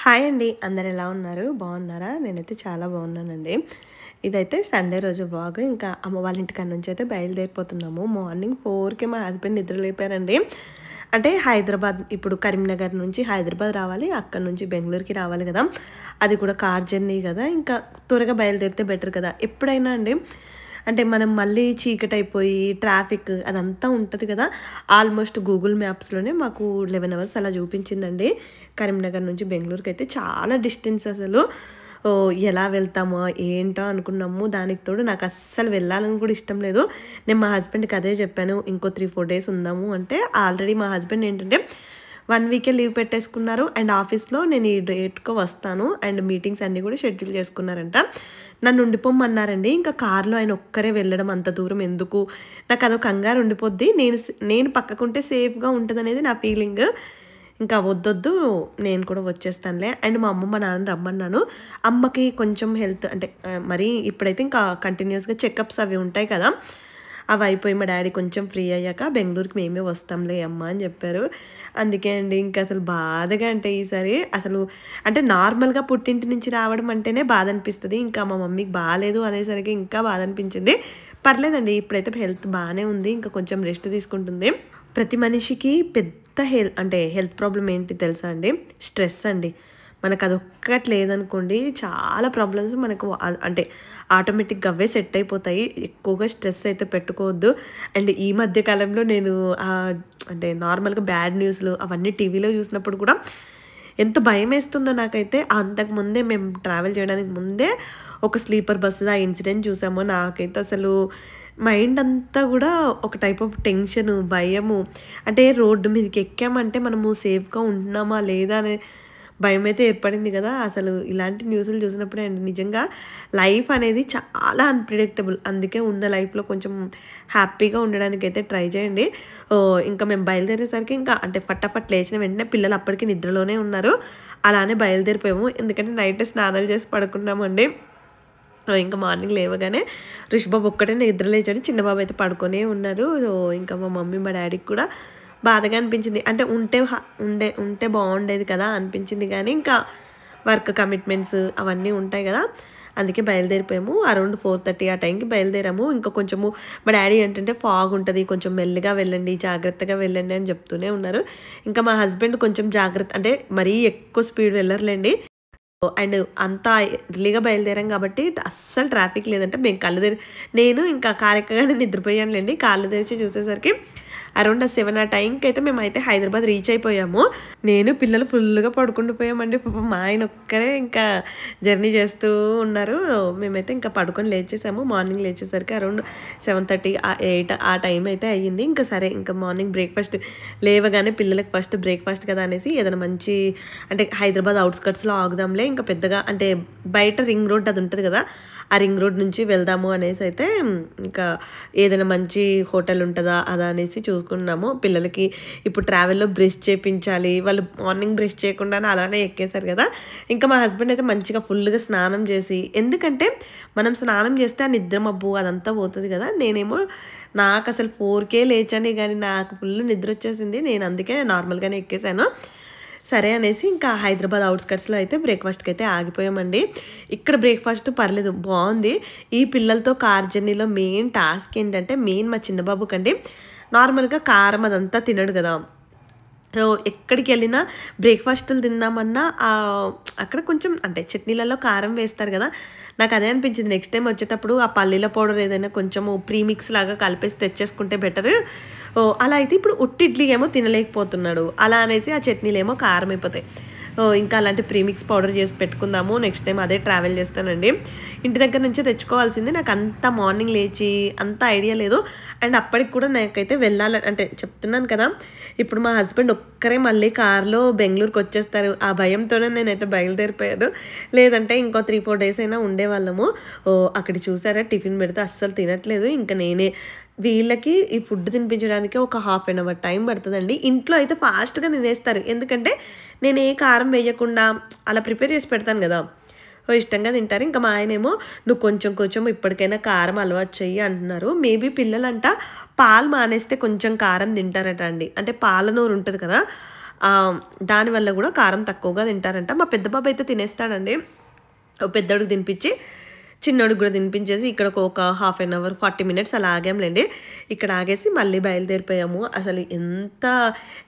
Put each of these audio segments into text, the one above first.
Hi అండి. అందరు ఎలా ఉన్నారు? బాగున్నారా? నేనైతే చాలా బాగున్నానండి. ఇదైతే సండే రోజు వ్లాగ్. ఇంకా అమ్మ వాళ్ళ ఇంటికాడ నుంచి అయితే బయలుదేరిపోతున్నాము. మార్నింగ్ 4కి మా హస్బెండ్ నిద్ర లేపారండి. అంటే హైదరాబాద్ ఇప్పుడు కరీంనగర్ నుంచి హైదరాబాద్ రావాలి. అక్కడ నుంచి బెంగళూరుకి రావాలి కదా! అది కూడా కార్ జర్నీ కదా! ఇంకా త్వరగా బయలుదేరితే బెటర్ కదా! ఎప్పుడైనా అండి అంటే మనం మళ్ళీ చీకటైపోయి ట్రాఫిక్ అదంతా ఉంటది కదా! ఆల్మోస్ట్ గూగుల్ మ్యాప్స్‌లోనే మాకు 11 అవర్స్ అలా చూపించిందండి. కరీంనగర్ నుంచి బెంగుళూరుకైతే చాలా డిస్టెన్స్ అసలు. ఎలా వెళ్తామో ఏంటో అనుకున్నాము. దానికి తోడు నాకు అస్సలు వెళ్ళాలని కూడా ఇష్టం లేదు. నేను మా హస్బెండ్‌కి అదే చెప్పాను. ఇంకో 3, 4 డేస్ ఉందాము అంటే ఆల్రెడీ మా హస్బెండ్ ఏంటంటే 1 వీకే లీవ్ పెట్టేసుకున్నారు. అండ్ ఆఫీస్‌లో నేను ఈ డేట్‌కో వస్తాను అండ్ మీటింగ్స్ అన్నీ కూడా షెడ్యూల్ చేసుకున్నారంట. నన్ను ఉండిపోమన్నారండి. ఇంకా కార్‌లో ఆయన ఒక్కరే వెళ్ళడం అంత దూరం ఎందుకు? నాకు అదో కంగారు ఉండిపోద్ది. నేను పక్కకుంటే సేఫ్‌గా ఉంటదనేది నా ఫీలింగ్. ఇంకా వద్దొద్దు నేను కూడా వచ్చేస్తానులే. అండ్ మా అమ్మ, మా నాన్న రమ్మన్నాను. అమ్మకి కొంచెం హెల్త్ అంటే మరీ ఇప్పుడైతే ఇంకా కంటిన్యూయస్‌గా చెకప్స్ అవి ఉంటాయి కదా! అవి అయిపోయి మా డ్యాడీ కొంచెం ఫ్రీ అయ్యాక బెంగుళూరుకి మేమే వస్తాంలే అమ్మ అని చెప్పారు. అందుకే అండి ఇంకా అసలు బాధగా అంటే ఈసారి అసలు అంటే నార్మల్‌గా పుట్టింటి నుంచి రావడం అంటేనే బాధ అనిపిస్తది. ఇంకా మా మమ్మీకి బాలేదు అనేసరికి ఇంకా బాధ అనిపించింది. పర్లేదండి ఇప్పుడైతే హెల్త్ బానే ఉంది. ఇంకా కొంచెం రెస్ట్ తీసుకుంటుంది. ప్రతి మనిషికి పెద్ద అంటే హెల్త్ ప్రాబ్లమ్ ఏంటి తెలుసా అండి? స్ట్రెస్ అండి. మనకు అదొక్కటి లేదనుకోండి చాలా ప్రాబ్లమ్స్ మనకు అంటే ఆటోమేటిక్‌గా అవే సెట్ అయిపోతాయి. ఎక్కువగా స్ట్రెస్ అయితే పెట్టుకోవద్దు. అండ్ ఈ మధ్య కాలంలో నేను అంటే నార్మల్‌గా బ్యాడ్ న్యూస్‌లు అవన్నీ టీవీలో చూసినప్పుడు కూడా ఎంత భయమేస్తుందో నాకైతే. అంతకుముందే మేము ట్రావెల్ చేయడానికి ముందే ఒక స్లీపర్ బస్‌లో ఆ ఇన్సిడెంట్ చూసాము. నాకైతే అసలు మైండ్ అంతా కూడా ఒక టైప్ ఆఫ్ టెన్షను, భయము. అంటే రోడ్డు మీదకి ఎక్కామంటే మనము సేఫ్‌గా ఉంటున్నామా లేదా అనే భయమైతే ఏర్పడింది కదా! అసలు ఇలాంటి న్యూస్‌లు చూసినప్పుడే అండి నిజంగా లైఫ్ అనేది చాలా అన్‌ప్రెడిక్టబుల్. అందుకే ఉన్న లైఫ్‌లో కొంచెం హ్యాపీగా ఉండడానికైతే ట్రై చేయండి. ఇంకా మేము బయలుదేరేసరికి ఇంకా అంటే ఫటాఫట్ లేచిన వెంటనే పిల్లలు అప్పటికి నిద్రలోనే ఉన్నారు. అలానే బయలుదేరిపోయాము. ఎందుకంటే నైట్ స్నానాలు చేసి పడుకున్నామండి. ఇంకా మార్నింగ్ లేవగానే రిషిబాబు ఒక్కటే నిద్ర లేచాడు. చిన్న బాబు అయితే పడుకొనే ఉన్నారు. ఇంకా మా మమ్మీ, మా డ్యాడీకి కూడా బాధగా అనిపించింది. అంటే ఉంటే బాగుండేది కదా అనిపించింది కానీ ఇంకా వర్క్ కమిట్మెంట్స్ అవన్నీ ఉంటాయి కదా! అందుకే బయలుదేరిపోయాము. అరౌండ్ 4:30 ఆ టైంకి బయలుదేరాము. ఇంకా కొంచెము మా డ్యాడీ ఏంటంటే ఫాగ్ ఉంటది. కొంచెం మెల్లిగా వెళ్ళండి, జాగ్రత్తగా వెళ్ళండి అని చెప్తూనే ఉన్నారు. ఇంకా మా హస్బెండ్ కొంచెం జాగ్రత్త అంటే మరీ ఎక్కువ స్పీడ్ వెళ్ళరులేండి. అండ్ అంతా ఎర్లీగా బయలుదేరాం కాబట్టి అస్సలు ట్రాఫిక్ లేదంటే మేము నేను ఇంకా కార్ ఎక్కగానే నిద్రపోయానులేండి. కాళ్ళు తెరిచి చూసేసరికి అరౌండ్ 7 ఆ టైంకి అయితే మేమైతే హైదరాబాద్ రీచ్ అయిపోయాము. నేను పిల్లలు ఫుల్‌గా పడుకుండిపోయామండి. పాపం మా ఆయన ఒక్కరే ఇంకా జర్నీ చేస్తూ ఉన్నారు. మేమైతే ఇంకా పడుకొని లేచేసాము. మార్నింగ్ లేచేసరికి అరౌండ్ 7:30 8 ఆ టైం అయితే అయ్యింది. ఇంకా సరే ఇంకా మార్నింగ్ బ్రేక్‌ఫాస్ట్ లేవగానే పిల్లలకి ఫస్ట్ బ్రేక్‌ఫాస్ట్ కదా అనేసి ఏదైనా మంచి అంటే హైదరాబాద్ ఔట్‌స్కట్స్‌లో ఆగుదాంలే ఇంకా పెద్దగా అంటే బయట రింగ్ రోడ్ అది ఉంటది కదా! ఆ రింగ్ రోడ్ నుంచి వెళ్దాము అనేసి అయితే ఇంకా ఏదైనా మంచి హోటల్ ఉంటదా అదా అనేసి చూసుకున్నాము. పిల్లలకి ఇప్పుడు ట్రావెల్‌లో బ్రష్ చేపించాలి. వాళ్ళు మార్నింగ్ బ్రష్ చేయకుండానే అలానే ఎక్కేసారు కదా! ఇంకా మా హస్బెండ్ అయితే మంచిగా ఫుల్‌గా స్నానం చేసి ఎందుకంటే మనం స్నానం చేస్తే ఆ నిద్ర మబ్బు అదంతా పోతది కదా! నేనేమో నాకసలు 4కే లేచానే గానీ నాకు ఫుల్ నిద్రొచ్చేసింది. నేను అందుకే నార్మల్‌గానే ఎక్కేసాను. సరే అనేసి ఇంకా హైదరాబాద్ ఔట్‌స్కట్స్‌లో అయితే బ్రేక్‌ఫాస్ట్‌కి అయితే ఆగిపోయామండి. ఇక్కడ బ్రేక్‌ఫాస్ట్ పర్లేదు బావుంది. ఈ పిల్లలతో కార్ జర్నీలో మెయిన్ టాస్క్ ఏంటంటే మా చిన్న బాబుకండి నార్మల్‌గా కారం అదంతా తినడు గదా! సో, ఎక్కడికెళ్ళినా బ్రేక్‌ఫాస్టులు తిందామన్నా అక్కడ కొంచెం అంటే చట్నీలలో కారం వేస్తారు గదా! నాకదే అనిపించింది. నెక్స్ట్ టైమ్ వచ్చేటప్పుడు ఆ పల్లీల పౌడర్ ఏదైనా కొంచెము ప్రీమిక్స్ లాగా కలిపేసి తెచ్చేసుకుంటే బెటరు. అలా అయితే ఇప్పుడు ఉట్టి ఇడ్లీ ఏమో తినలేకపోతున్నాడు. అలా అనేసి ఆ చట్నీలేమో కారం అయిపోతాయి. ఇంకా అలాంటి ప్రీమిక్స్ పౌడర్ చేసి పెట్టుకుందాము. నెక్స్ట్ టైమ్ అదే ట్రావెల్ చేస్తానండి. ఇంటి దగ్గర నుంచే తెచ్చుకోవాల్సింది. నాకంత మార్నింగ్ లేచి అంత ఐడియా లేదు. అండ్ అప్పటికి కూడా నాకైతే వెళ్ళాలని అంటే చెప్తున్నాను కదా! ఇప్పుడు మా హస్బెండ్ ఒక్కరే మళ్ళీ కార్‌లో బెంగుళూరుకొచ్చేస్తారు. ఆ భయంతోనే నేనైతే బయలుదేరిపోయాను. లేదంటే ఇంకో 3, 4 డేస్ అయినా ఉండేవాళ్ళము. అక్కడ చూసారా టిఫిన్ పెడితే అస్సలు తినట్లేదు. ఇంక నేనే వీళ్ళకి ఈ ఫుడ్ తినిపించడానికి ఒక హాఫ్ అన్ అవర్ టైం పడతదండి. ఇంట్లో అయితే ఫాస్ట్‌గా తినేస్తారు. ఎందుకంటే నేను ఏ కారం వేయకుండా అలా ప్రిపేర్ చేసి పెడతాను గదా! ఇష్టంగా తింటారు. ఇంకా మా ఆయనేమో "నువ్వు కొంచెం కొంచెం ఇప్పటికైనా కారం అలవాటు చెయ్యి" అంటున్నారు. మేబీ పిల్లలంట పాలు మానేస్తే కొంచెం కారం తింటారట అండి. అంటే పాల నోరు ఉంటది కదా! దానివల్ల కూడా కారం తక్కువగా తింటారంట. మా పెద్ద బాబు అయితే తినేస్తాడండి. పెద్దోడికి తినిపించి చిన్నోడికి కూడా తినిపించేసి ఇక్కడ ఒక హాఫ్ అన్ అవర్ 40 మినిట్స్ అలా ఆగాంలేండి. ఇక్కడ ఆగేసి మళ్ళీ బయలుదేరిపోయాము. అసలు ఎంత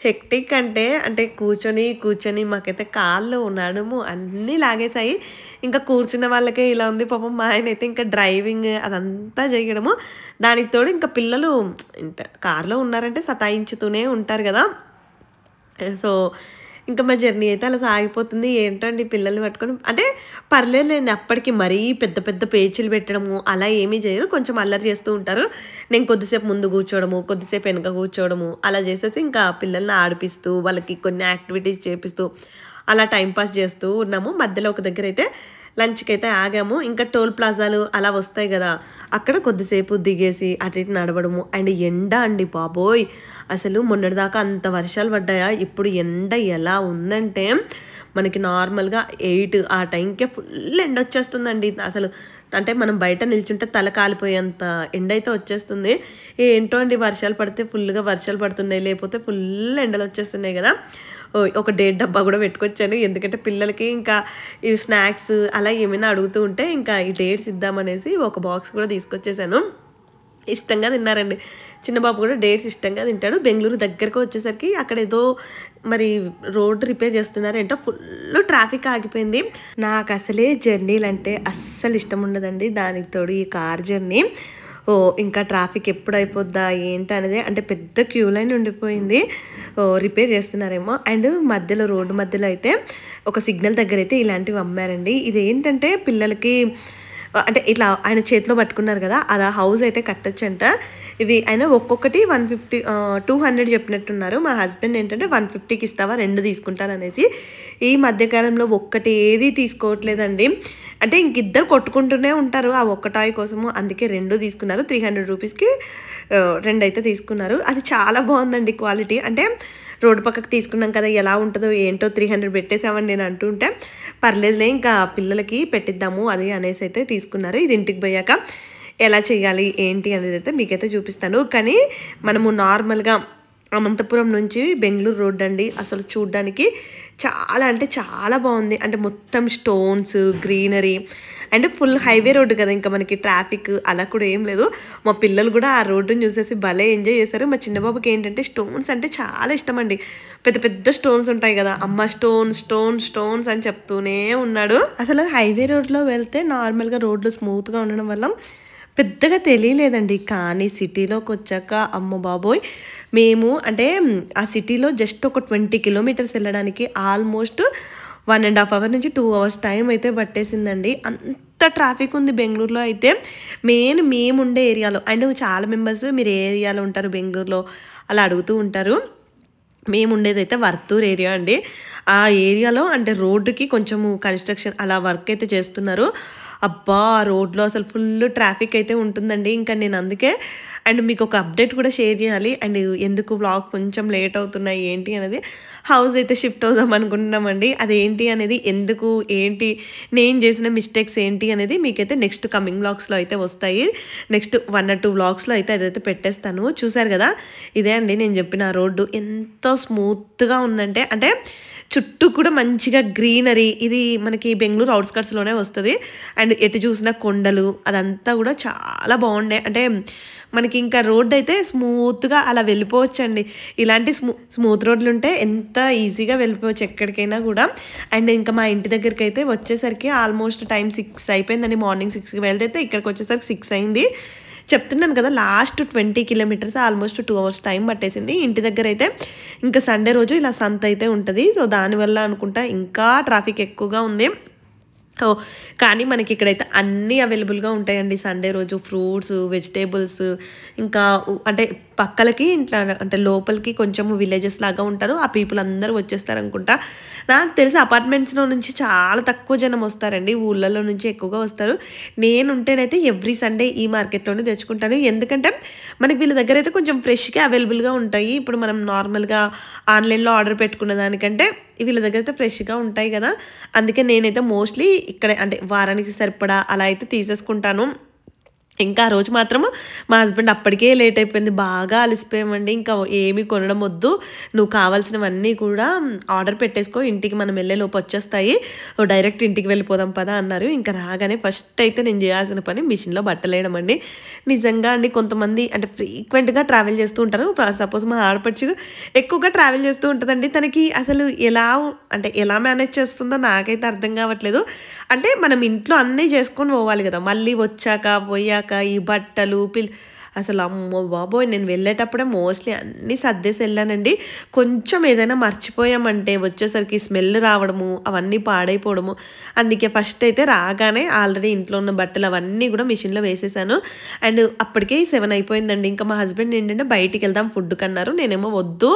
హెక్టిక్ అంటే కూర్చొని మాకైతే కాళ్ళు నడుము అన్నీ లాగేసాయి. ఇంకా కూర్చున్న వాళ్ళకే ఇలా ఉంది. పాపం మా ఆయన అయితే ఇంకా డ్రైవింగ్ అదంతా చేయడము. దానికి తోడు ఇంకా పిల్లలు కార్లో ఉన్నారంటే సతాయించుతూనే ఉంటారు కదా. సో ఇంకా మా జర్నీ అయితే అలా సాగిపోతుంది. ఏంటండి పిల్లల్ని పట్టుకొని అంటే పర్లేదులేండి, అప్పటికి మరీ పెద్ద పెద్ద పేచీలు పెట్టడము అలా ఏమీ చేయరు. కొంచెం అల్లరి చేస్తూ ఉంటారు. నేను కొద్దిసేపు ముందు కూర్చోవడము, కొద్దిసేపు వెనక కూర్చోవడము అలా చేసేసి ఇంకా పిల్లల్ని ఆడిపిస్తూ వాళ్ళకి కొన్ని యాక్టివిటీస్ చేపిస్తూ అలా టైంపాస్ చేస్తూ ఉన్నాము. మధ్యలో ఒక దగ్గర అయితే లంచ్కి అయితే ఆగాము. ఇంకా టోల్ ప్లాజాలు అలా వస్తాయి కదా, అక్కడ కొద్దిసేపు దిగేసి అటు ఇటు నడవడము. అండ్ ఎండ అండి బాబోయ్, అసలు మొన్నటిదాకా అంత వర్షాలు పడ్డాయా, ఇప్పుడు ఎండ ఎలా ఉందంటే మనకి నార్మల్గా 8 ఆ టైంకే ఫుల్ ఎండ వచ్చేస్తుందండి. అసలు అంటే మనం బయట నిల్చుంటే తల కాలిపోయేంత ఎండ అయితే వచ్చేస్తుంది. ఏంటో అండి, వర్షాలు పడితే ఫుల్గా వర్షాలు పడుతున్నాయి, లేకపోతే ఫుల్ ఎండలు వచ్చేస్తున్నాయి కదా. ఒక డేట్ డబ్బా కూడా పెట్టుకొచ్చాను, ఎందుకంటే పిల్లలకి ఇంకా ఈ స్నాక్స్ అలా ఏమైనా అడుగుతూ ఉంటే ఇంకా ఈ డేట్స్ ఇద్దామనేసి ఒక బాక్స్ కూడా తీసుకొచ్చేసాను. ఇష్టంగా తిన్నారండి. చిన్న బాబు కూడా డేట్స్ ఇష్టంగా తింటాడు. బెంగళూరు దగ్గరకు వచ్చేసరికి అక్కడ ఏదో మరి రోడ్ రిపేర్ చేస్తున్నారు ఏంటో, ఫుల్ ట్రాఫిక్ ఆగిపోయింది. నాకు అసలే జర్నీలు అంటే అస్సలు ఇష్టం ఉండదండి. దానికి తోడు ఈ కార్ జర్నీ ఇంకా ట్రాఫిక్ ఎప్పుడు అయిపోద్దా ఏంటి అనేది, అంటే పెద్ద క్యూ లైన్ ఉండిపోయింది. రిపేర్ చేస్తున్నారేమో. అండ్ మధ్యలో రోడ్డు మధ్యలో అయితే ఒక సిగ్నల్ దగ్గర అయితే ఇలాంటివి అమ్మారండి. ఇదేంటంటే పిల్లలకి అంటే ఇట్లా ఆయన చేతిలో పట్టుకున్నారు కదా, అది హౌస్ అయితే కట్టొచ్చంట. ఇవి ఆయన ఒక్కొక్కటి 150 200 చెప్పినట్టున్నారు. మా హస్బెండ్ ఏంటంటే 150కి ఇస్తావా, 2 తీసుకుంటాననేసి ఈ మధ్యకాలంలో ఒక్కటి ఏది తీసుకోవట్లేదండి. అంటే ఇంకిద్దరు కొట్టుకుంటూనే ఉంటారు ఆ ఒక్క టాయ్ కోసము. అందుకే 2 తీసుకున్నారు. 300 రూపీస్కి 2 అయితే తీసుకున్నారు. అది చాలా బాగుందండి క్వాలిటీ. అంటే రోడ్డు పక్కకు తీసుకున్నాం కదా, ఎలా ఉంటుందో ఏంటో 300 పెట్టేసామని నేను అంటుంటే పర్లేదులే ఇంకా పిల్లలకి పెట్టిద్దాము అది అనేసి అయితే తీసుకున్నారు. ఇది ఇంటికి పోయాక ఎలా చేయాలి ఏంటి అనేది అయితే మీకైతే చూపిస్తాను. కానీ మనము నార్మల్గా అనంతపురం నుంచి బెంగళూరు రోడ్ అండి, అసలు చూడ్డానికి చాలా అంటే చాలా బాగుంది. అంటే మొత్తం stones, greenery and full highway road కదా, ఇంకా మనకి ట్రాఫిక్ అలా కూడా ఏం లేదు. మా పిల్లలు కూడా ఆ రోడ్డుని చూసేసి భలే ఎంజాయ్ చేశారు. మా చిన్నబాబుకి ఏంటంటే స్టోన్స్ అంటే చాలా ఇష్టం అండి. పెద్ద పెద్ద స్టోన్స్ ఉంటాయి కదా, అమ్మ స్టోన్స్ అని చెప్తూనే ఉన్నాడు. అసలు హైవే రోడ్లో వెళ్తే నార్మల్గా రోడ్లు స్మూత్గా ఉండడం వల్ల పెద్దగా తెలియలేదండి. కానీ సిటీలోకి వచ్చాక అమ్మ బాబోయ్, మేము అంటే ఆ సిటీలో జస్ట్ ఒక 20 కిలోమీటర్స్ వెళ్ళడానికి ఆల్మోస్ట్ 1.5 అవర్ నుంచి 2 అవర్స్ టైం అయితే పట్టేసిందండి. అంత ట్రాఫిక్ ఉంది బెంగళూరులో అయితే. మేముండే ఏరియాలో, అండ్ చాలా మెంబర్స్ మీరు ఏ ఏరియాలో ఉంటారు బెంగళూరులో అలా అడుగుతూ ఉంటారు. మేము ఉండేదైతే వర్తూర్ ఏరియా అండి. ఆ ఏరియాలో అంటే రోడ్డుకి కొంచెము కన్స్ట్రక్షన్ అలా వర్క్ అయితే చేస్తున్నారు. అబ్బా, ఆ రోడ్లో అసలు ఫుల్ ట్రాఫిక్ అయితే ఉంటుందండి. ఇంకా నేను అందుకే అండ్ మీకు ఒక అప్డేట్ కూడా షేర్ చేయాలి. అండ్ ఎందుకు వ్లాగ్ కొంచెం లేట్ అవుతున్నాయి ఏంటి అనేది, హౌస్ అయితే షిఫ్ట్ అవుదాం అనుకుంటున్నామండి. అదేంటి అనేది, ఎందుకు ఏంటి, నేను చేసిన మిస్టేక్స్ ఏంటి అనేది మీకైతే నెక్స్ట్ కమింగ్ వ్లాగ్స్లో అయితే వస్తాయి. నెక్స్ట్ 1 or 2 వ్లాగ్స్లో అయితే అదైతే పెట్టేస్తాను. చూసారు కదా, ఇదే అండి నేను చెప్పిన రోడ్డు. ఎంతో స్మూత్గా ఉందంటే, అంటే చుట్టూ కూడా మంచిగా గ్రీనరీ. ఇది మనకి బెంగళూరు అవుట్స్కట్స్లోనే వస్తుంది. అండ్ ఎటు చూసిన కొండలు అదంతా కూడా చాలా బాగుండే. అంటే మనకి ఇంకా రోడ్డు అయితే స్మూత్గా అలా వెళ్ళిపోవచ్చండి. ఇలాంటి స్మూత్ రోడ్లు ఉంటే ఎంత ఈజీగా వెళ్ళిపోవచ్చు ఎక్కడికైనా కూడా. అండ్ ఇంకా మా ఇంటి దగ్గరికి అయితే వచ్చేసరికి ఆల్మోస్ట్ టైం 6 అయిపోయిందండి. మార్నింగ్ 6కి వెళ్తే ఇక్కడికి వచ్చేసరికి 6 అయింది. చెప్తున్నాను కదా, last 20 kilometres almost 2 hours time పట్టేసింది. ఇంటి దగ్గర అయితే ఇంకా సండే రోజు ఇలా సంత అయితే ఉంటుంది. సో దానివల్ల అనుకుంటా ఇంకా ట్రాఫిక్ ఎక్కువగా ఉంది. కానీ మనకి ఇక్కడైతే అన్నీ అవైలబుల్గా ఉంటాయండి సండే రోజు. ఫ్రూట్స్, వెజిటేబుల్స్, ఇంకా అంటే పక్కలకి ఇట్లా అంటే లోపలికి కొంచెము విలేజెస్ లాగా ఉంటారు. ఆ పీపుల్ అందరూ వచ్చేస్తారు అనుకుంటా. నాకు తెలిసి అపార్ట్మెంట్స్లో నుంచి చాలా తక్కువ జనం వస్తారండి, ఊళ్ళలో నుంచి ఎక్కువగా వస్తారు. నేనుంటేనైతే ఎవ్రీ సండే ఈ మార్కెట్లోనే తెచ్చుకుంటాను. ఎందుకంటే మనకి వీళ్ళ దగ్గర అయితే కొంచెం ఫ్రెష్గా అవైలబుల్గా ఉంటాయి. ఇప్పుడు మనం నార్మల్గా ఆన్లైన్లో ఆర్డర్ పెట్టుకున్న దానికంటే వీళ్ళ దగ్గర అయితే ఫ్రెష్గా ఉంటాయి కదా. అందుకే నేనైతే మోస్ట్లీ ఇక్కడే అంటే వారానికి సరిపడా అలా అయితే తీసేసుకుంటాను. ఇంకా ఆ రోజు మాత్రము మా హస్బెండ్ అప్పటికే లేట్ అయిపోయింది. బాగా అలసిపోయామండి. ఇంకా ఏమి కొనడం వద్దు. నువ్వు కావాల్సినవన్నీ కూడా ఆర్డర్ పెట్టేసుకో. ఇంటికి మనం వెళ్ళేలోపు వచ్చేస్తాయి. డైరెక్ట్ ఇంటికి వెళ్ళిపోదాం పదా అన్నారు. ఇంకా రాగానే ఫస్ట్ అయితే నేను చేయాల్సిన పని మిషన్‌లో బట్టలేయడం అండి. నిజంగా అండి కొంతమంది అంటే ఫ్రీక్వెంట్‌గా ట్రావెల్ చేస్తూ ఉంటారు. సపోజ్ మా ఆడపడుచు ఎక్కువగా ట్రావెల్ చేస్తూ ఉంటదండి. తనకి అసలు ఎలా మేనేజ్ చేస్తుందో నాకైతే అర్థం కావట్లేదు. అంటే మనం ఇంట్లో అన్నీ చేసుకొని పోవాలి కదా! మళ్ళీ పోయాక ఈ బట్టలు అసలు అమ్మో బాబోయ్! నేను వెళ్ళేటప్పుడే మోస్ట్‌లీ అన్నీ సర్దేసి ఎళ్ళానండి. కొంచెం ఏదైనా మర్చిపోయామంటే వచ్చేసరికి స్మెల్ రావడము, అవన్నీ పాడైపోవడము. అందుకే ఫస్ట్ అయితే రాగానే ఆల్రెడీ ఇంట్లో ఉన్న బట్టలు అవన్నీ కూడా మిషన్‌లో వేసేసాను. అండ్ అప్పటికే 7 అయిపోయిందండి. ఇంకా మా హస్బెండ్ ఏంటంటే బయటికెళ్దాం ఫుడ్‌కన్నారు. నేనేమో వద్దు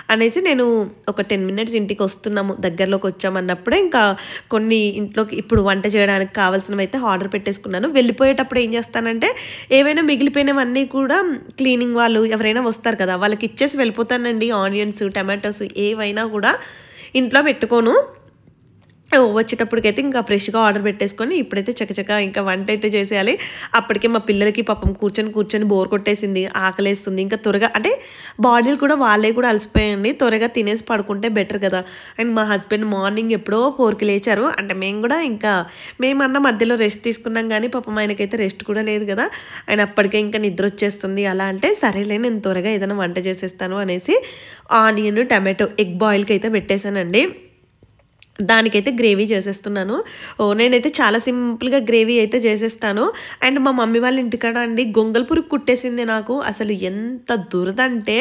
అనేసి నేను ఒక 10 మినిట్స్ ఇంటికొస్తున్నాము, దగ్గరలోకి వచ్చామన్నప్పుడే ఇంకా కొన్ని ఇంట్లోకి ఇప్పుడు వంట చేయడానికి కావాల్సినవైతే ఆర్డర్ పెట్టేసుకున్నాను. వెళ్ళిపోయేటప్పుడు ఏం చేస్తానంటే ఏవైనా మిగిలిపోయినవన్నీ కూడా క్లీనింగ్ వాళ్ళు ఎవరైనా వస్తారు కదా! వాళ్ళకి ఇచ్చేసి వెళ్ళిపోతానండి. ఆనియన్స్, టమాటోస్ ఏవైనా కూడా ఇంట్లో పెట్టుకోను. వచ్చేటప్పటికైతే ఇంకా ఫ్రెష్‌గా ఆర్డర్ పెట్టేసుకొని ఇప్పుడైతే చకచకా ఇంకా వంటైతే చేసేయాలి. అప్పటికే మా పిల్లలకి పాపం కూర్చొని బోర్ కొట్టేసింది. ఆకలేస్తుంది. ఇంకా త్వరగా అంటే బాడీలు కూడా వాళ్ళే కూడా అలసిపోయాయండి. త్వరగా తినేసి పడుకుంటే బెటర్ కదా! అండ్ మా హస్బెండ్ మార్నింగ్ ఎప్పుడో 4కి లేచారు. అంటే మేము కూడా ఇంకా మేమన్నా మధ్యలో రెస్ట్ తీసుకున్నాం గానీ పాపం ఆయనకైతే రెస్ట్ కూడా లేదు కదా! ఆయన అప్పటికే ఇంకా నిద్రొచ్చేస్తుంది అలా అంటే సరేలే నేను త్వరగా ఏదైనా వంట చేసేస్తాను అనేసి ఆనియన్, టమాటో, ఎగ్ బాయిల్‌కి అయితే పెట్టేసానండి. దానికైతే గ్రేవీ చేసేస్తున్నాను. నేనైతే చాలా సింపుల్‌గా గ్రేవీ అయితే చేసేస్తాను. అండ్ మా మమ్మీ వాళ్ళ ఇంటికాడ అండి గొంగళి పురుగు కుట్టేసింది నాకు. అసలు ఎంత దురదంటే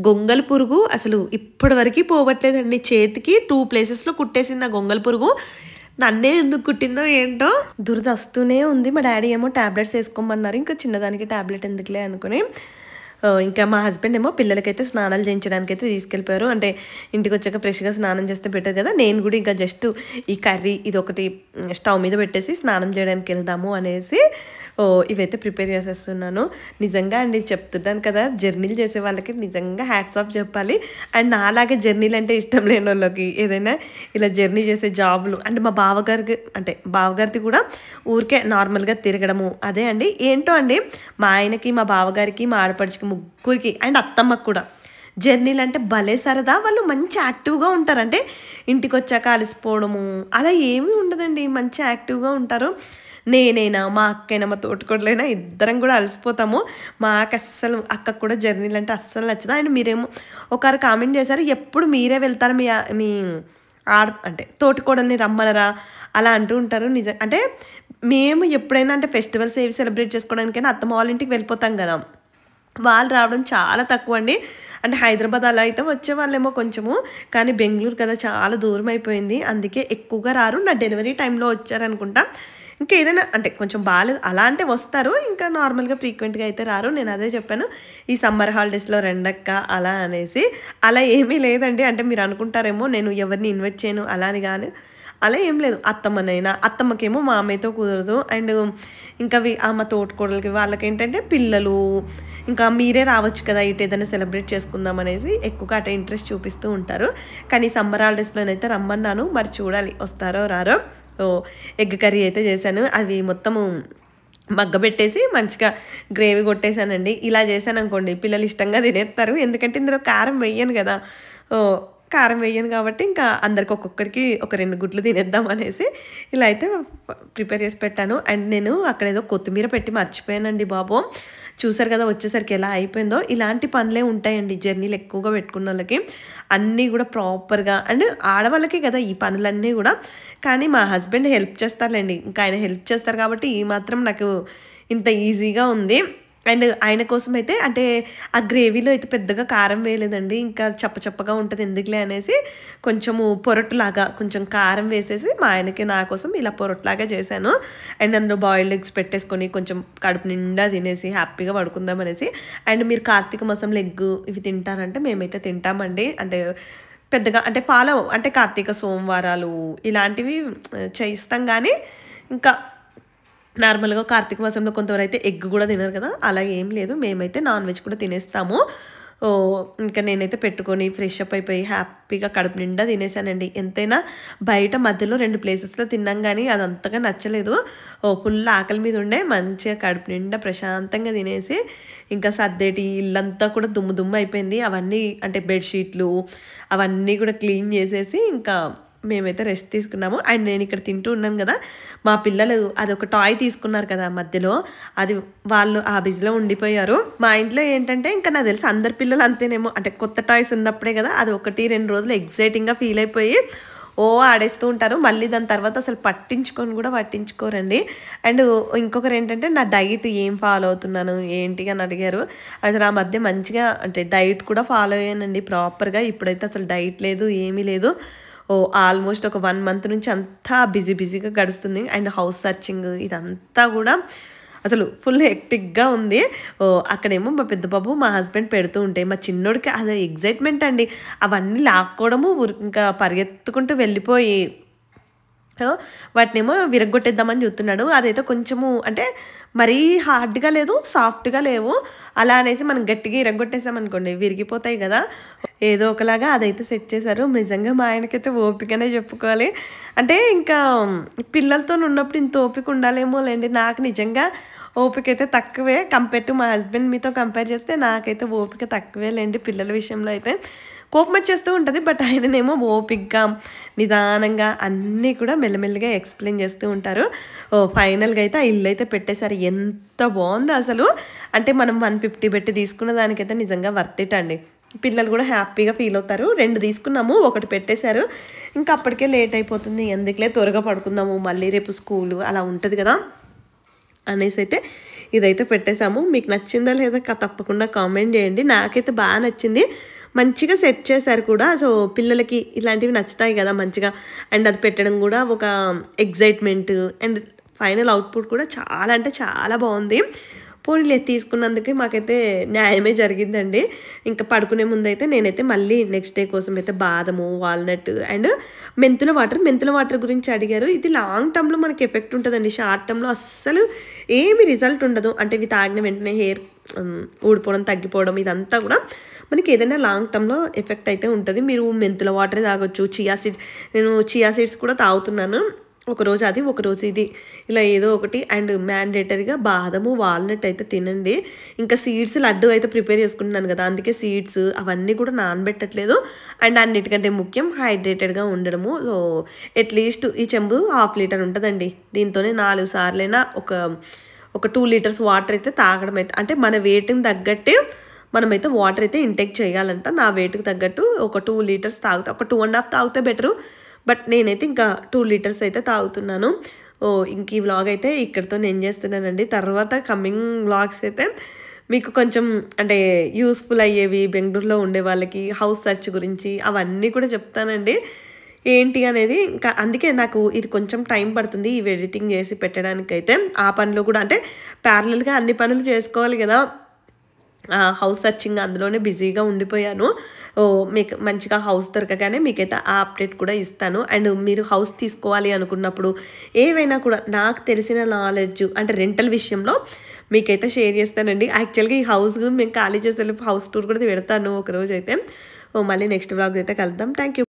గొంగళి పురుగు అసలు ఇప్పటివరకి పోవట్లేదండి. చేతికి 2 ప్లేసెస్‌లో కుట్టేసింది ఆ గొంగళి పురుగు. నన్నే ఎందుకు కుట్టిందో ఏంటో దురద వస్తూనే ఉంది. మా డ్యాడీ ఏమో టాబ్లెట్స్ ఏసుకోమన్నారు. ఇంకా చిన్నదానికి టాబ్లెట్ ఎందుకులే అనుకుని ఇంకా మా హస్బెండ్ ఏమో పిల్లలకైతే స్నానాలు చేయించడానికైతే తీసుకెళ్ళిపోయారు. అంటే ఇంటికొచ్చాక ఫ్రెష్‌గా స్నానం చేస్తే బెటర్ కదా! నేను కూడా ఇంకా జస్ట్ ఈ కర్రీ ఇదొకటి స్టవ్ మీద పెట్టేసి స్నానం చేయడానికి వెళ్దాము అనేసి ఇవైతే ప్రిపేర్ చేసేస్తున్నాను. నిజంగా అండి చెప్తున్నాను కదా! జర్నీలు చేసే వాళ్ళకి నిజంగా హ్యాట్స్ ఆఫ్ చెప్పాలి. అండ్ నాలాగే జర్నీలు అంటే ఇష్టం లేనోళ్ళకి ఏదైనా ఇలా జర్నీ చేసే జాబులు అంటే మా బావగారిది కూడా ఊరికే నార్మల్‌గా తిరగడము అదే అండి. ఏంటో అండి మా ఆయనకి, మా బావగారికి, మా ఆడపడుచుకి ముగ్గురికి అండ్ అత్తమ్మకి కూడా జర్నీలంటే భలే సరదా. వాళ్ళు మంచి యాక్టివ్‌గా ఉంటారు. అంటే ఇంటికొచ్చాక అలసిపోవడము అలా ఏమీ ఉండదండి. మంచి యాక్టివ్‌గా ఉంటారు. నేనైనా, మా అక్కైనా, మా తోటికోడలైనా ఇద్దరం కూడా అలసిపోతాము. మాకస్సలు అక్కకి కూడా జర్నీలంటే అస్సలు నచ్చదు. అండ్ మీరేమో ఒకరు కామెంట్ చేశారు, ఎప్పుడు మీరే వెళ్తారు మీ అంటే తోటికోడల్ని రమ్మనరా అలా అంటూ ఉంటారు. అంటే మేము ఎప్పుడైనా అంటే ఫెస్టివల్స్ ఏవి సెలబ్రేట్ చేసుకోవడానికైనా అత్తమ్మ వాళ్ళ ఇంటికి వెళ్ళిపోతాం కదా! వాళ్ళు రావడం చాలా తక్కువండి. అంటే హైదరాబాద్ అలా అయితే వచ్చేవాళ్ళేమో కొంచెము. కానీ బెంగుళూరు కదా చాలా దూరం అయిపోయింది. అందుకే ఎక్కువగా రారు. నా డెలివరీ టైంలో వచ్చారనుకుంటా. ఇంకా ఏదైనా అంటే కొంచెం బాలేదు అలా అంటే వస్తారు. ఇంకా నార్మల్‌గా ఫ్రీక్వెంట్‌గా అయితే రారు. నేను అదే చెప్పాను. ఈ సమ్మర్ హాలిడేస్‌లో రండక్క అలా అనేసి. అలా ఏమీ లేదండి. అంటే మీరు అనుకుంటారేమో నేను ఎవరిని ఇన్వైట్ చేయను అలా అని గాని అలా ఏం లేదు. అత్తమ్మకేమో మామయ్యతో కుదరదు. అండ్ ఇంకా మా తోటికోడలికి వాళ్ళకేంటంటే పిల్లలు ఇంకా మీరే రావచ్చు కదా! ఇటు ఏదైనా సెలబ్రేట్ చేసుకుందాం అనేసి ఎక్కువగా అటే ఇంట్రెస్ట్ చూపిస్తూ ఉంటారు. కానీ సమ్మర్ హాలిడేస్‌లోనైతే రమ్మన్నాను. మరి చూడాలి వస్తారో రారో. ఎగ్ కర్రీ అయితే చేశాను. అవి మొత్తము మగ్గబెట్టేసి మంచిగా గ్రేవీ కొట్టేసానండి. ఇలా చేశాననుకోండి పిల్లలు ఇష్టంగా తినేస్తారు. ఎందుకంటే ఇందులో కారం వెయ్యను కదా! కారం వేయను కాబట్టి ఇంకా అందరికి ఒక్కొక్కరికి ఒక 2 గుడ్లు తినేద్దాం అనేసి ఇలా అయితే ప్రిపేర్ చేసి పెట్టాను. అండ్ నేను అక్కడ ఏదో కొత్తిమీర పెట్టి మర్చిపోయానండి బాబు. చూసారు కదా వచ్చేసరికి ఎలా అయిపోయిందో. ఇలాంటి పనులే ఉంటాయండి జర్నీలు ఎక్కువగా పెట్టుకున్న వాళ్ళకి. అన్నీ కూడా ప్రాపర్‌గా అండ్ ఆడవాళ్ళకే కదా ఈ పనులన్నీ కూడా. కానీ మా హస్బెండ్ హెల్ప్ చేస్తారులేండి. ఇంకా ఆయన హెల్ప్ చేస్తారు కాబట్టి ఈ మాత్రం నాకు ఇంత ఈజీగా ఉంది. అండ్ ఆయన కోసమైతే అంటే ఆ గ్రేవీలో అయితే పెద్దగా కారం వేయలేదండి. ఇంకా చప్పచప్పగా ఉంటది ఎందుకులే అనేసి కొంచెము పొరటులాగా కొంచెం కారం వేసేసి మా ఆయనకి, నా కోసం ఇలా పొరటులాగా చేశాను. అండ్ అందులో బాయిల్డ్ ఎగ్స్ పెట్టేసుకొని కొంచెం కడుపు నిండా తినేసి హ్యాపీగా పడుకుందాం అనేసి. అండ్ మీరు కార్తీక మాసంలో ఎగ్గు ఇవి తింటారంటే మేమైతే తింటామండి. అంటే పెద్దగా అంటే అంటే కార్తీక సోమవారాలు ఇలాంటివి చేయిస్తాం కానీ ఇంకా నార్మల్‌గా కార్తీక మాసంలో కొంతవరైతే ఎగ్ కూడా తినరు కదా! అలా ఏం లేదు. మేమైతే నాన్ వెజ్ కూడా తినేస్తాము. ఇంకా నేనైతే పెట్టుకొని ఫ్రెష్ అప్ అయిపోయి హ్యాపీగా కడుపు నిండా తినేసానండి. ఎంతైనా బయట మధ్యలో 2 ప్లేసెస్‌లో తిన్నాం గానీ అది అంతగా నచ్చలేదు. ఫుల్ ఆకలి మీద ఉండే మంచిగా కడుపు నిండా ప్రశాంతంగా తినేసి ఇంకా సర్దేటి ఇల్లంతా కూడా దుమ్ము దుమ్ము అయిపోయింది. అవన్నీ అంటే బెడ్‌షీట్లు అవన్నీ కూడా క్లీన్ చేసేసి ఇంకా మేమైతే రెస్ట్ తీసుకున్నాము. అండ్ నేను ఇక్కడ తింటూ ఉన్నాను కదా, మా పిల్లలు అదొక టాయ్ తీసుకున్నారు కదా మధ్యలో, అది వాళ్ళు ఆ బిజీలో ఉండిపోయారు. మా ఇంట్లో ఏంటంటే ఇంకా నాకు తెలిసి అందరి పిల్లలు అంతేనేమో, అంటే కొత్త టాయ్స్ ఉన్నప్పుడే కదా అది 1-2 రోజులు ఎగ్జైటింగ్గా ఫీల్ అయిపోయి ఆడేస్తూ ఉంటారు. మళ్ళీ దాని తర్వాత అసలు పట్టించుకోరండి. అండ్ ఇంకొకరు ఏంటంటే నా డైట్ ఏం ఫాలో అవుతున్నాను ఏంటి అని అడిగారు. అసలు ఆ మధ్య మంచిగా అంటే డైట్ కూడా ఫాలో అయ్యానండి ప్రాపర్గా. ఇప్పుడైతే అసలు డైట్ లేదు, ఏమీ లేదు. ఆల్మోస్ట్ ఒక 1 మంత్ నుంచి అంతా బిజీగా గడుస్తుంది. అండ్ హౌస్ సర్చింగ్ ఇదంతా కూడా అసలు ఫుల్ హెక్టిక్గా ఉంది. అక్కడేమో మా పెద్ద బాబు మా హస్బెండ్ పెడుతూ ఉంటే మా చిన్నోడికి అది ఎగ్జైట్మెంట్ అండి. అవన్నీ లాక్కోవడము ఇంకా పరిగెత్తుకుంటూ వెళ్ళిపోయి వాటినేమో విరగ్గొట్టేద్దామని చూస్తున్నాడు. అదైతే కొంచెము అంటే మరీ హార్డ్గా లేదు, సాఫ్ట్గా లేవు. అలా అనేసి మనం గట్టిగా ఇరగ్గొట్టేసామనుకోండి విరిగిపోతాయి కదా, ఏదో ఒకలాగా అదైతే సెట్ చేశారు. నిజంగా మా ఆయనకైతే ఓపికనే చెప్పుకోవాలి. అంటే ఇంకా పిల్లలతో ఉన్నప్పుడు ఇంత ఓపిక ఉండాలేమో లేండి. నాకు నిజంగా ఓపిక అయితే తక్కువే కంపేర్ టు మా హస్బెండ్. మీతో కంపేర్ చేస్తే నాకైతే ఓపిక తక్కువే లేండి పిల్లల విషయంలో అయితే. కోపం వచ్చేస్తూ ఉంటుంది, బట్ ఆయననేమో ఓపికగా నిదానంగా అన్నీ కూడా మెల్లమెల్లగా ఎక్స్ప్లెయిన్ చేస్తూ ఉంటారు. ఫైనల్గా అయితే ఆ ఇల్లు అయితే పెట్టేశారు. ఎంత బాగుందో అసలు. అంటే మనం 150 పెట్టి తీసుకున్న దానికైతే నిజంగా వర్త్ ఇట్ అండి. పిల్లలు కూడా హ్యాపీగా ఫీల్ అవుతారు. 2 తీసుకున్నాము, 1 పెట్టేశారు. ఇంకా అప్పటికే లేట్ అయిపోతుంది, ఎందుకులే త్వరగా పడుకుందాము, మళ్ళీ రేపు స్కూలు అలా ఉంటుంది కదా అనేసి అయితే ఇదైతే పెట్టేశాము. మీకు నచ్చిందా లేదా తప్పకుండా కామెంట్ చేయండి. నాకైతే బాగా నచ్చింది. మంచిగా సెట్ చేశారు కూడా. సో పిల్లలకి ఇలాంటివి నచ్చుతాయి కదా మంచిగా. అండ్ అది పెట్టడం కూడా ఒక ఎగ్జైట్మెంట్. అండ్ ఫైనల్ అవుట్పుట్ కూడా చాలా అంటే చాలా బాగుంది. పోనీలే తీసుకున్నందుకే మాకైతే న్యాయమే జరిగిందండి. ఇంకా పడుకునే ముందు అయితే నేనైతే మళ్ళీ నెక్స్ట్ డే కోసం అయితే బాదము, వాల్నట్ అండ్ మెంతుల వాటర్ గురించి అడిగారు. ఇది లాంగ్ టర్మ్లో మనకి ఎఫెక్ట్ ఉంటుందండి. షార్ట్ టర్మ్లో అస్సలు ఏమి రిజల్ట్ ఉండదు. అంటే ఇవి తాగిన వెంటనే హెయిర్ ఊడిపోవడం, తగ్గిపోవడం ఇదంతా కూడా మనకి ఏదైనా లాంగ్ టర్మ్లో ఎఫెక్ట్ అయితే ఉంటుంది. మీరు మెంతుల వాటరే తాగొచ్చు. నేను చియా సీడ్స్ కూడా తాగుతున్నాను. ఒకరోజు అది, ఒకరోజు ఇది, ఇలా ఏదో ఒకటి. అండ్ మ్యాండేటరీగా బాదము, వాల్నట్ అయితే తినండి. ఇంకా సీడ్స్ లడ్డు అయితే ప్రిపేర్ చేసుకుంటున్నాను కదా, అందుకే సీడ్స్ అవన్నీ కూడా నానబెట్టట్లేదు. అండ్ అన్నిటికంటే ముఖ్యం హైడ్రేటెడ్గా ఉండడము. సో అట్లీస్ట్ ఈ చెంబు 1/2 లీటర్ ఉంటుందండి. దీంతోనే 4 సార్లైనా ఒక 2 లీటర్స్ వాటర్ అయితే తాగడం అయితే, అంటే మన వెయిట్ని తగ్గట్టే మనమైతే వాటర్ అయితే ఇంటేక్ చేయాలంట. నా వెయిట్కి తగ్గట్టు ఒక 2 లీటర్స్ తాగుతా, ఒక 2.5 తాగితే బెటరు. బట్ నేనైతే ఇంకా 2 లీటర్స్ అయితే తాగుతున్నాను. ఇంక ఈ వ్లాగ్ అయితే ఇక్కడితో నేను చేస్తున్నానండి. తర్వాత కమింగ్ వ్లాగ్స్ అయితే మీకు కొంచెం అంటే యూస్ఫుల్ అయ్యేవి, బెంగళూరులో ఉండే వాళ్ళకి హౌస్ సర్చ్ గురించి అవన్నీ కూడా చెప్తానండి ఏంటి అనేది. ఇంకా అందుకే నాకు ఇది కొంచెం టైం పడుతుంది ఇవి ఎడిటింగ్ చేసి పెట్టడానికైతే. ఆ పనులు కూడా అంటే ప్యారలల్గా అన్ని పనులు చేసుకోవాలి కదా. హౌస్ సర్చింగ్ అందులోనే బిజీగా ఉండిపోయాను. మీకు మంచిగా హౌస్ దొరకగానే మీకైతే ఆ అప్డేట్ కూడా ఇస్తాను. అండ్ మీరు హౌస్ తీసుకోవాలి అనుకున్నప్పుడు ఏవైనా కూడా నాకు తెలిసిన నాలెడ్జ్ అంటే రెంటల్ విషయంలో మీకైతే షేర్ చేస్తానండి. యాక్చువల్గా ఈ హౌస్ మేము ఖాళీ చేసే హౌస్ టూర్ కూడా పెడతాను ఒకరోజు అయితే. మళ్ళీ నెక్స్ట్ వ్లాగ్ అయితే కలుద్దాం. Thank you.